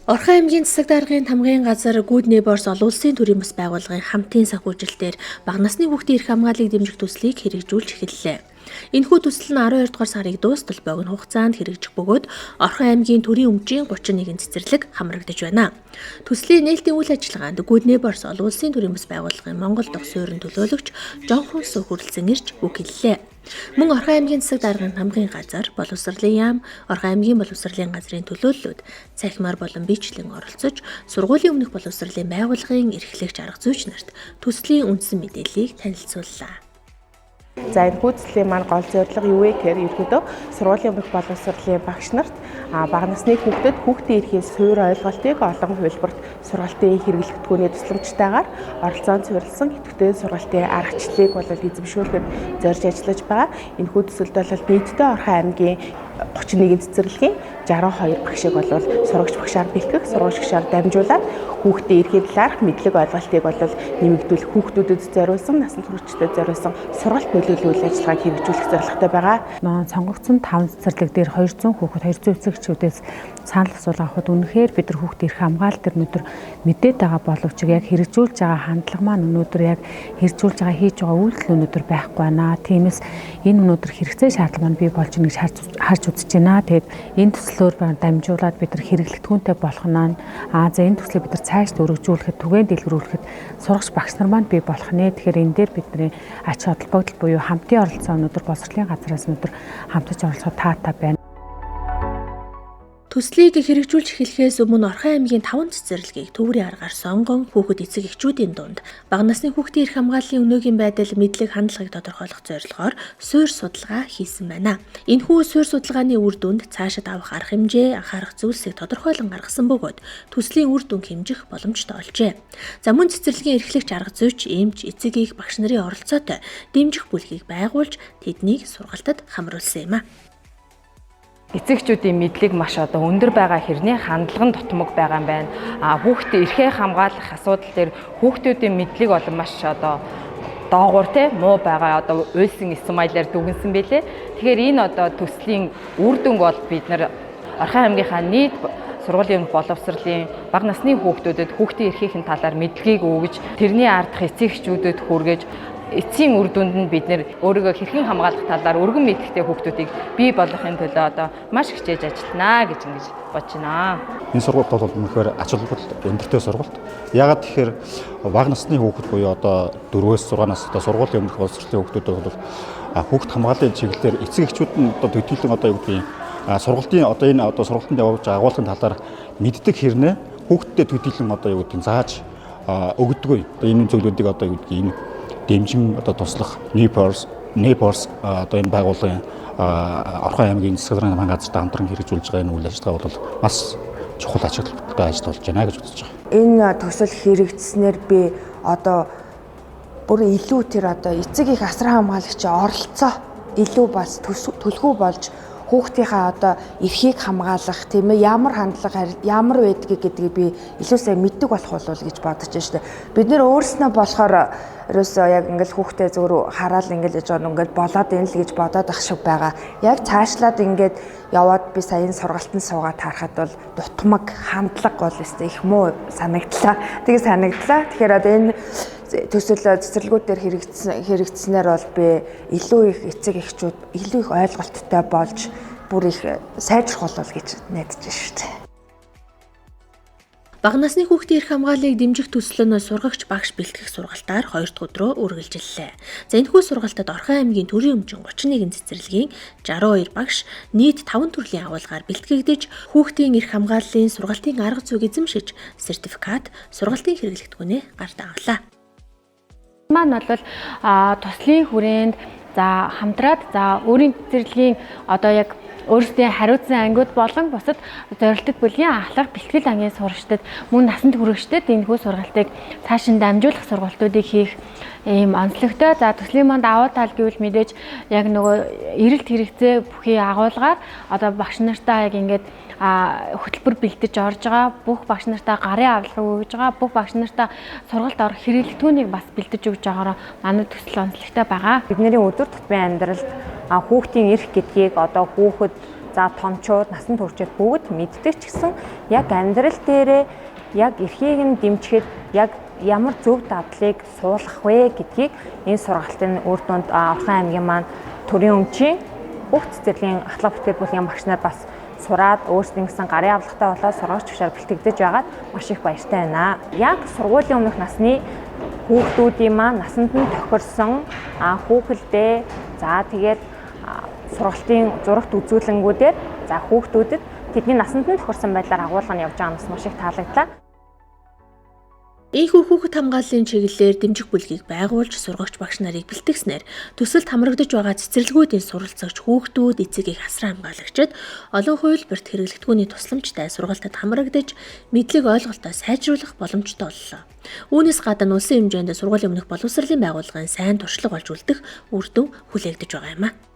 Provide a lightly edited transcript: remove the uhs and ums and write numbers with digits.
Орхон аймгийн засаг даргын тамгын газар Good Neighbors олон улсын төрийн бас байгууллагын хамтын санхүүжилтээр бага насны хүүхдийн эрх хамгааллыг дэмжих төслийг хэрэгжүүлж эхэллээ. Энэхүү төсөл нь 12 дугаар сарыг дуустал богино хугацаанд хэрэгжих бөгөөд Орхон аймгийн төрийн өмчийн 31 цэцэрлэг хамрагдаж байна. Төслийн нээлтийн үйл ажиллагаанд Good Neighbors олон улсын төрийн бас байгууллагын Монгол дахь суурин төлөөлөгч Жонхон Сө хүрэлцэн ирж үг хэллээ. Мөн Орхон аймгийн засаг даргын тамгын газар, боловсролын яам, Орхон аймгийн боловсролын газрын төлөөллүүд цахимаар болон биечлэн оролцож, сургуулийн өмнөх боловсролын байгууллагын эрхлэгч арга зүйч нарт төслийн үндсэн мэдээллийг танилцууллаа. За энэ хүчлийн маань гол зорилго юу вэ гэхээр ерөнхийдөө сургуулийн өмнөх боловсролын багш нарт бага насны хүүхдэд хүүхдийн эрхийн суурь ойлголтыг олон хувилбарт сургалтын хэрэглэгдэхүүний тусламжтайгаар оролцоон суурилсан идэвхтэй сургалтын аргачлалыг бол эзэмшүүлэхэд зорж ажиллаж байгаа. Энэ төсөлд бол нийтдээ Орхон аймгийн 31 цэцэрлэгийн 62 багшийг бол сурагч багшаар бэлтгэх, сургууч багшаар дамжуулаад хүүхдийн эрхийн талаарх мэдлэг ойлголтыг бол нэмэгдүүлэх, хүүхдүүдэд зориулсан, насанд хүрэгчдэд зориулсан сургалт нөлөөлөл үйл ажиллагааг хэрэгжүүлэх зорилготой байгаа. Сонгогдсон 5 цэцэрлэг дээр 200 хүүхэд, 200 эцэгчүүдээс санал асуулга авахд үнэхээр бид нар хүүхдийн эрх хамгаалалт төр өнөөдөр мэдээд байгаа боловч яг хэрэгжүүлж байгаа хандлага маань өнөөдөр яг хэрэгжүүлж байгаа хийж байгаа үйлдэл өнөөдөр байхгүй байна. Тиймээс энэ өнөөдөр хэрэгцээ шаардлага маань бий болж ийн гэж харж үзэж байна. Тэгээд энэ төслөөр дамжуулаад бид нар хэрэглэгдэхүүнтэй болох нь за энэ төслийг бид нар цааш өргөжүүлэхэд, түгээн дэлгэрүүлэхэд сурагч багш нар маань бий болох нэ. Тэгэхээр энэ дээр бидний ач холбогдол буюу хамтын оролцоо өнөөдөр боловсролын газраас өнөөдөр хамтаж оролцоход таатай байна. Төслийг хэрэгжүүлж эхлэхээс өмнө Орхон аймгийн 5 цэцэрлэгийг төвөрийн аргаар сонгон хүүхэд эцэг эхчүүдийн дунд бага насны хүүхдийн эрх хамгааллын өнөөгийн байдал мэдлэг хандлагыг тодорхойлох зорилгоор суурь судалгаа хийсэн байна. Энэхүү суурь судалгааны үр дүнд цаашид авах арга хэмжээ, анхаарах зүйлсийг тодорхойлон гаргасан бөгөөд төслийн үр дүн хэмжих боломжтой олжээ. За мөн цэцэрлэгийн эрхлэгч арга зүйч, эмч, эцэг эх багш нарын оролцоотой дэмжих бүлгийг байгуулж тэднийг сургалтад хамруулсан юм а. Эцэгчүүдийн мэдлэг маш өндөр байгаа хэрнээ хандлага нь дутмаг байгаа юм байна. Хүүхдийн эрхээ хамгаалах асуудал дээр хүүхдүүдийн мэдлэг бол маш доогуур муу байгаа уйлсан Исмаилаар дүгнсэн байлээ. Тэгэхээр энэ төслийн үр дүн бол бид нар Орхон аймгийнхаа нийт сургуулийн боловсролын бага насны хүүхдүүдэд хүүхдийн эрхийн талаар мэдлэгийг өгж, тэрний ардах эцэгчүүдэд хүргэж эцсийн үр дүнд нь бид нэр өөрийгөө хэрхэн хамгаалах талаар өргөн мэдлэгтэй хүүхдүүдийг бий болгохын төлөө маш хичээж ажиллана гэж ингэж бодож байна. Энэ сургалт бол үнэхээр ач холбогдол өндөртэй сургалт. Яагаад тэгэхээр бага насны хүүхэд буюу 4-өөс 6 настай сургуулийн өмнөх боловсролын хүүхдүүд бол хүүхэд хамгааллын чиглэлээр эцэг эхчүүд нь төдийлөн юу гэдгийг сургалтын энэ сургалтанд явуулж агуулгын талаар мэддэг хэрнээ хүүхдтэд төдийлөн юу гэдгийг зааж өгдөггүй. Энэ зөвлөдүүдийг юу гэдгийг энэ дэмжин туслах Neighbors энэ байгууллагын Орхон аймгийн засаг даргын тамгын газар хамтран хэрэгжүүлж байгаа энэ үйл ажиллагаа бол бас чухал ач холбогдолтой ажил болж байна гэж бодож байгаа. Энэ төсөл хэрэгжснээр би бүр илүү тэр эцэг их асар хамгаалагчийн оролцоо илүү бас төлхөө болж хүүхдийнхаа эрхийг хамгаалах тийм ээ ямар хандлага ямар байдгийг гэдгийг би илүү сайн мэддэг болох болов гэж бодож байна шүү дээ. Бид нэр өөрснөө болохоор ерөөсөө яг ингээл хүүхдээ зөвхөн хараад ингээл яж байгаа ингээд болоод ийн л гэж бодоод ах шиг байгаа. Яг цаашлаад ингээд яваад би саяны сургалтанд суугаад харахад бол дутмаг хандлага бол өстэй их муу санагдлаа. Тэгэхээр энэ төсөл цэцэрлэгүүдээр хэрэгжснээр бол би илүү их эцэг эхчүүд илүү их ойлголттой болж бүр их сайжрах болов гэж найдаж байна шүү дээ. Бага насны хүүхдийн эрх хамгааллыг дэмжих төсөл нь сургагч багш бэлтгэх сургалтаар 2 дахь өдрөө үргэлжиллээ. За энэхүү сургалтад Орхон аймгийн төрийн өмчийн 31 цэцэрлэгийн 62 багш нийт 5 төрлийн агуулгаар бэлтгэгдэж хүүхдийн эрх хамгааллын сургалтын арга зүйг эзэмшиж сертификат, сургалтын хэрэглэгдэхүүнээ гарт авлаа. Маань бол туслын хүрээнд хамтраад өөрийн цэцэрлэгийн яг өөрсдийн хариуцсан ангиуд болон бусад зорилттой бүлгийн ахлах бэлтгэл ангийн сурагчдад мөн насанд хүрэгчдэд энэхүү сургалтыг цаашин дамжуулах сургалтуудыг хийх ийм онцлогтой. Төслийн манд давуу тал гэвэл мэдээж яг нөгөө эрэлт хэрэгцээ бүхий агуулгаар багш нартаа яг ингээд хөтөлбөр бэлдэж орж байгаа, бүх багш нартаа гарын авлагыг өгж байгаа, бүх багш нартаа сургалт орох хэрэглэгдэхүүнийг бас бэлдэж өгж байгаараа манай төсөл онцлогтой байгаа. Бидний өдөр тутмын амьдралд хүүхдийн эрх гэдгийг хүүхэд за томчууд, насан туршид бүгд мэддэг ч гэсэн яг амьдрал дээрээ яг эрхийг нь дэмжихэд яг ямар зөв дадлыг суулгах вэ гэдгийг энэ сургалтын үр дүнд Орхон аймгийн маань төрийн өмчийн бүх цэцэрлэгийн ахлах бүтээл бүлгийн багш нар бас сураад өөрсдийн гэсэн гарын авлагатай болоод сургагч тушаар бэлтгэгдэж байгаад маш их баяртай байна. Яг сургуулийн өмнөх насны хүүхдүүдийн маань насанд нь тохирсон хүүхэлдээ за тэгээд сургалтын зурагт үзүүлэнгүүдээр за хүүхдүүдэд тэдний насанд нь тохирсон байдлаар агуулга нь явж байгаа нь маш их таалагдлаа. Ийхүү хүүхэд хамгааллын чиглэлээр дэмжих бүлгийг байгуулж сургагч багш нарыг бэлтгэснээр төсөлд хамрагдаж байгаа цэцэрлэгүүдийн суралцагч хүүхдүүд, эцэг эх асран хамгаалагчид олон хувилбарт хэрэглэгдэхүүний тусламжтай сургалтад хамрагдаж мэдлэг ойлголтоо сайжруулах боломжтой боллоо. Үүнээс гадна улсын хэмжээнд сургуулийн өмнөх боловсролын байгууллагын сайн туршлага болж үлдэх үр дүн хүлээгдэж байгаа юм а.